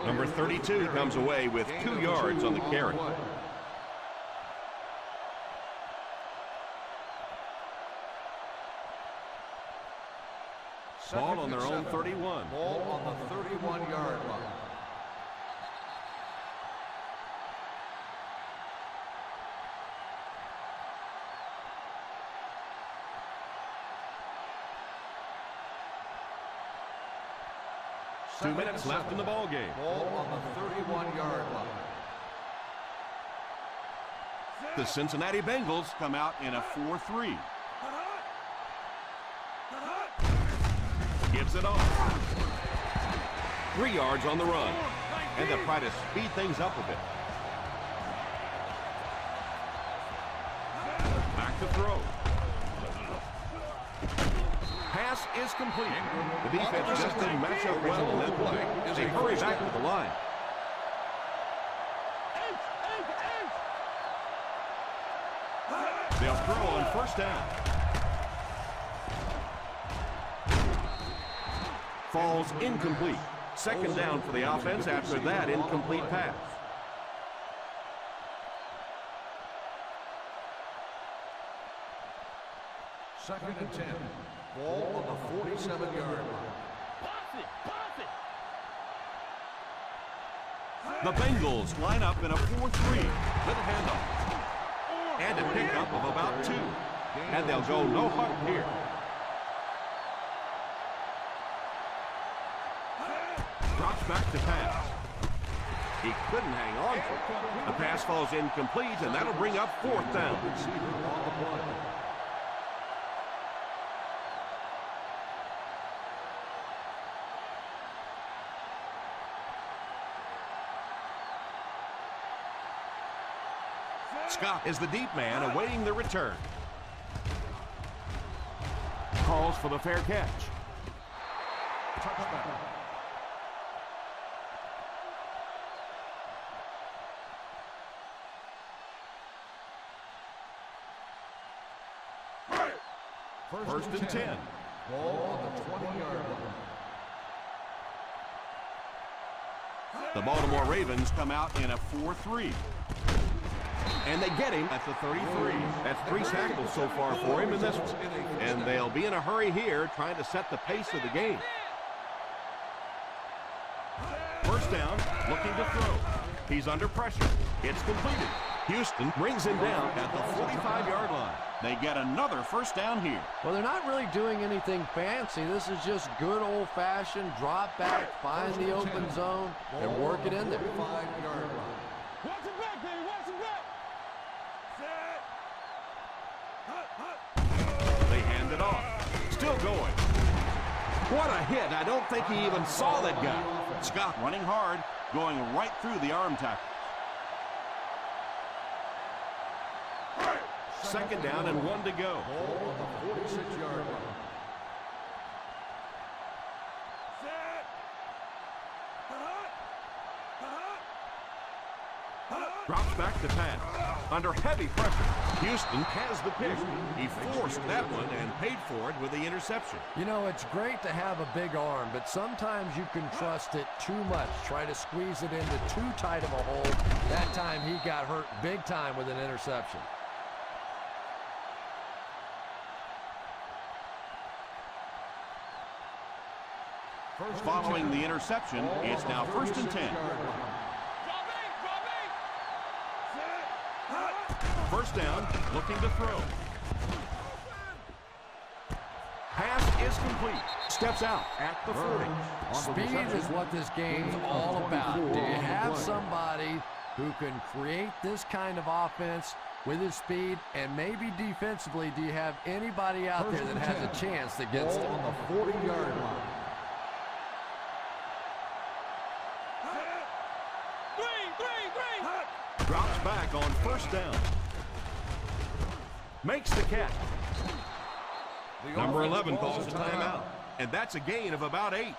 Number 32 comes away with 2 yards on the carry. Ball on their own 31. Ball on the 31-yard line. Two minutes left in the ball game. Ball on the 31-yard line. The Cincinnati Bengals come out in a 4-3. Gives it off. 3 yards on the run. And they'll try to speed things up a bit. Back to throw. Pass is complete. The defense just didn't match up well on that play. They hurry back to the line. They'll throw on first down. Falls incomplete. Second down for the offense after that incomplete pass. Second and 10. Ball on the 47-yard line. The Bengals line up in a 4-3. Little handoff. And a pickup of about 2. And they'll go no huddle here. Drops back to pass. He couldn't hang on to it. The pass falls incomplete, and that'll bring up 4th down. Scott is the deep man awaiting the return. Calls for the fair catch. Touchdown. First and 10. Ball on the 20-yard line. The Baltimore Ravens come out in a 4-3. And they get him at the 33. That's 3 tackles so far for him in this one. And they'll be in a hurry here, trying to set the pace of the game. First down, looking to throw. He's under pressure. It's completed. Houston brings him down at the 45-yard line. They get another first down here. Well, they're not really doing anything fancy. This is just good old-fashioned drop back, find the open zone, and work it in there. 5-yard line. Watch it back, baby. Watch it back. They hand it off. Still going. What a hit. I don't think he even saw that guy. Scott running hard, going right through the arm tackle. Second down and 1 to go. Ball on the 46-yard line. Drops back to pass. Under heavy pressure, Houston has the pick. He forced that one and paid for it with the interception. You know, it's great to have a big arm, but sometimes you can trust it too much. Try to squeeze it into too tight of a hole. That time he got hurt big time with an interception. Following the interception, it's now 1st and 10. First down, looking to throw. Pass is complete. Steps out at the 40. Speed is what this game's all about. Do you have somebody who can create this kind of offense with his speed, and maybe defensively, do you have anybody out there that has a chance that gets Ball them? on the 40-yard line. Drops back on first down. Makes the catch. Number 11 calls a timeout. And that's a gain of about 8.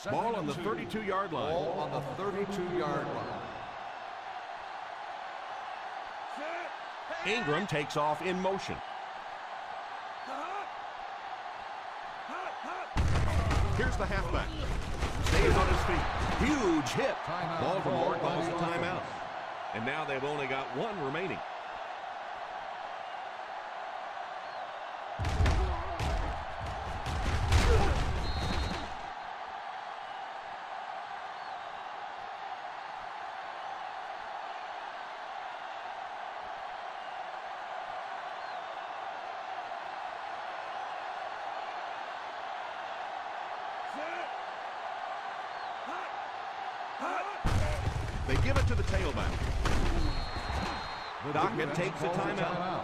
Ball on the 32-yard line. Ball on the 32-yard line. Ingram takes off in motion. Here's the halfback. Stays on his feet. Huge hit. Baltimore calls a timeout. And now they've only got 1 remaining. They give it to the tailback. Dockett takes a timeout.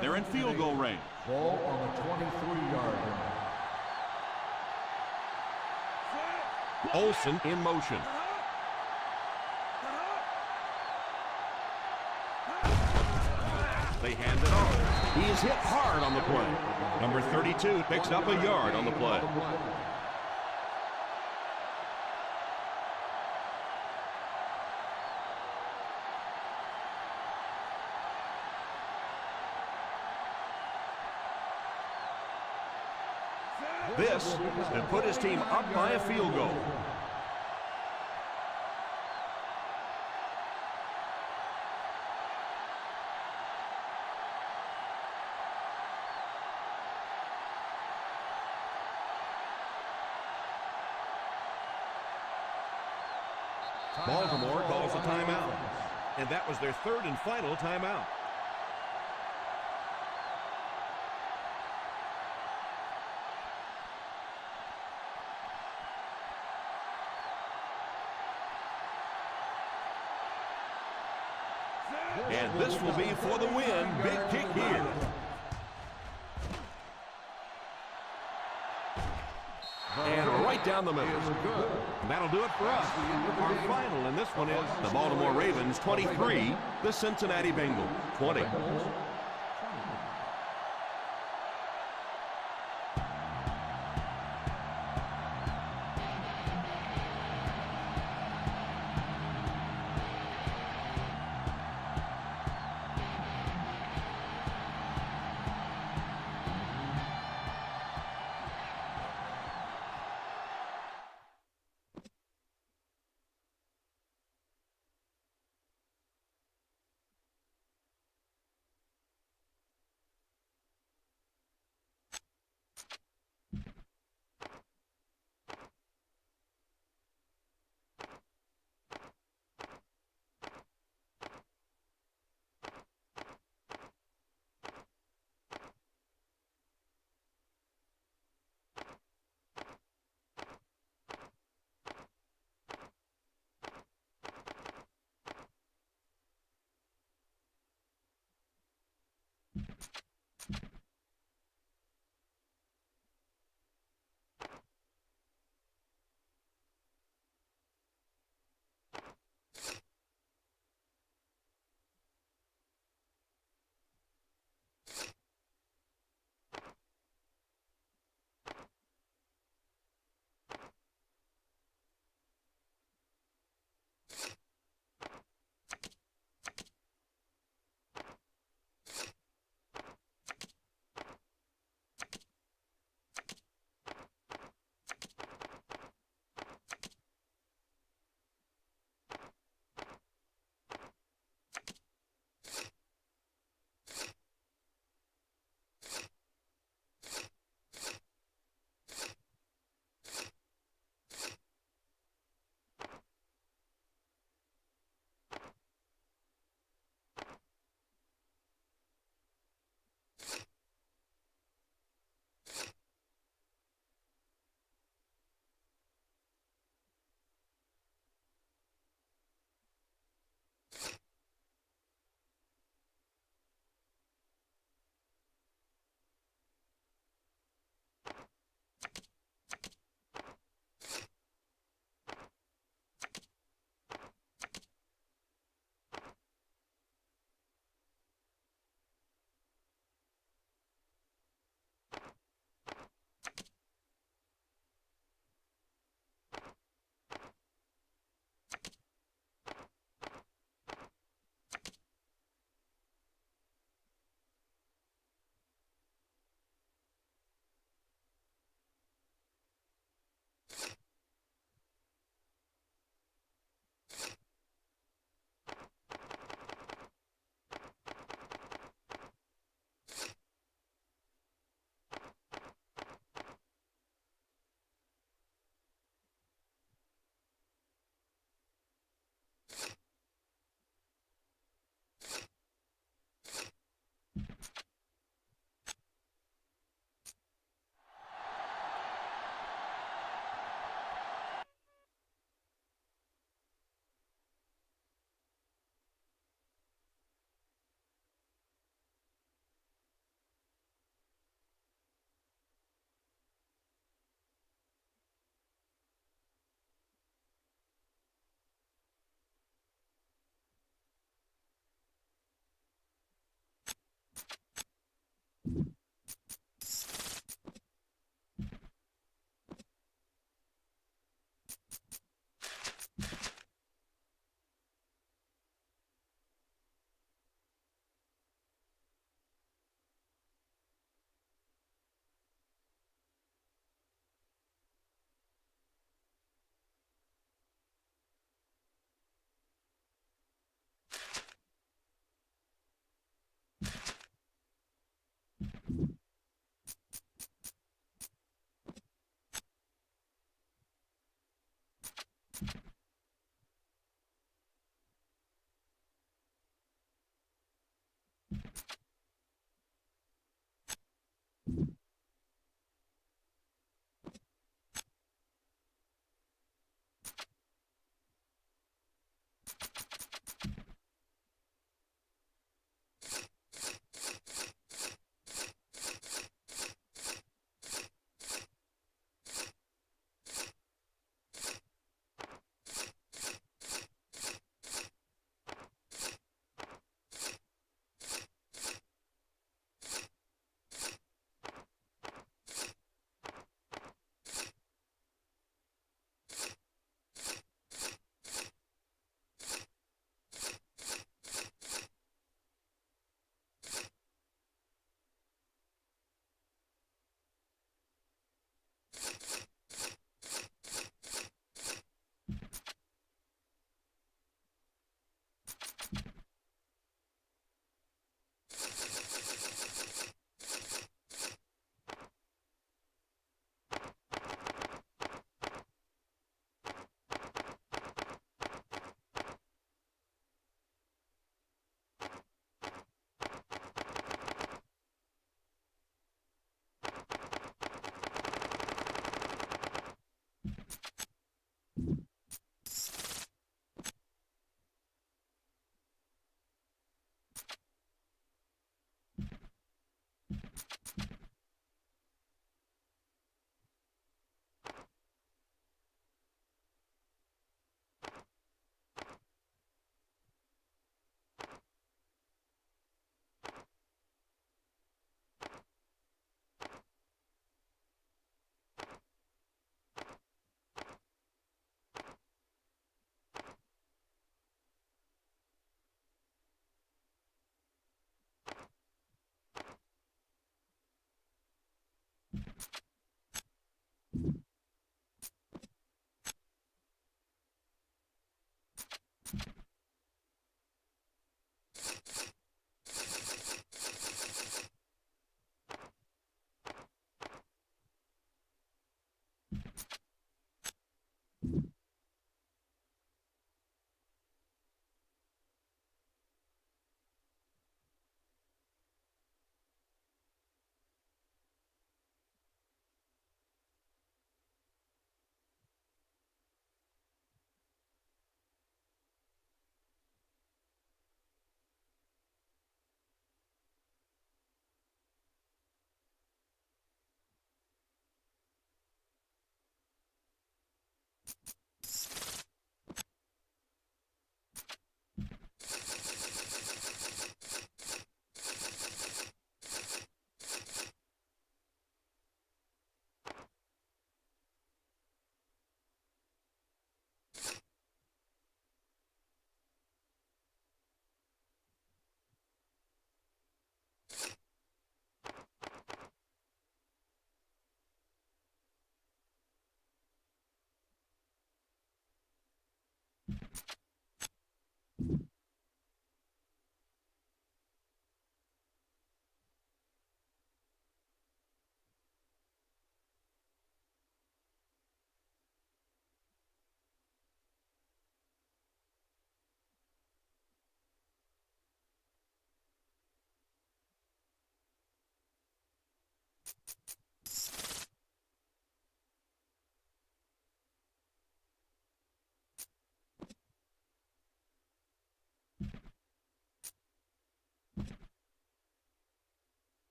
They're in field goal range. Ball on the 23-yard line. Olsen in motion. They hand it off. He is hit hard on the play. Number 32 picks up a yard on the play. This will put his team up by a field goal. Baltimore calls a timeout. And that was their 3rd and final timeout. And this will be for the win. Big kick here. And right down the middle. That'll do it for us. Our final in this one is the Baltimore Ravens 23, the Cincinnati Bengals 20.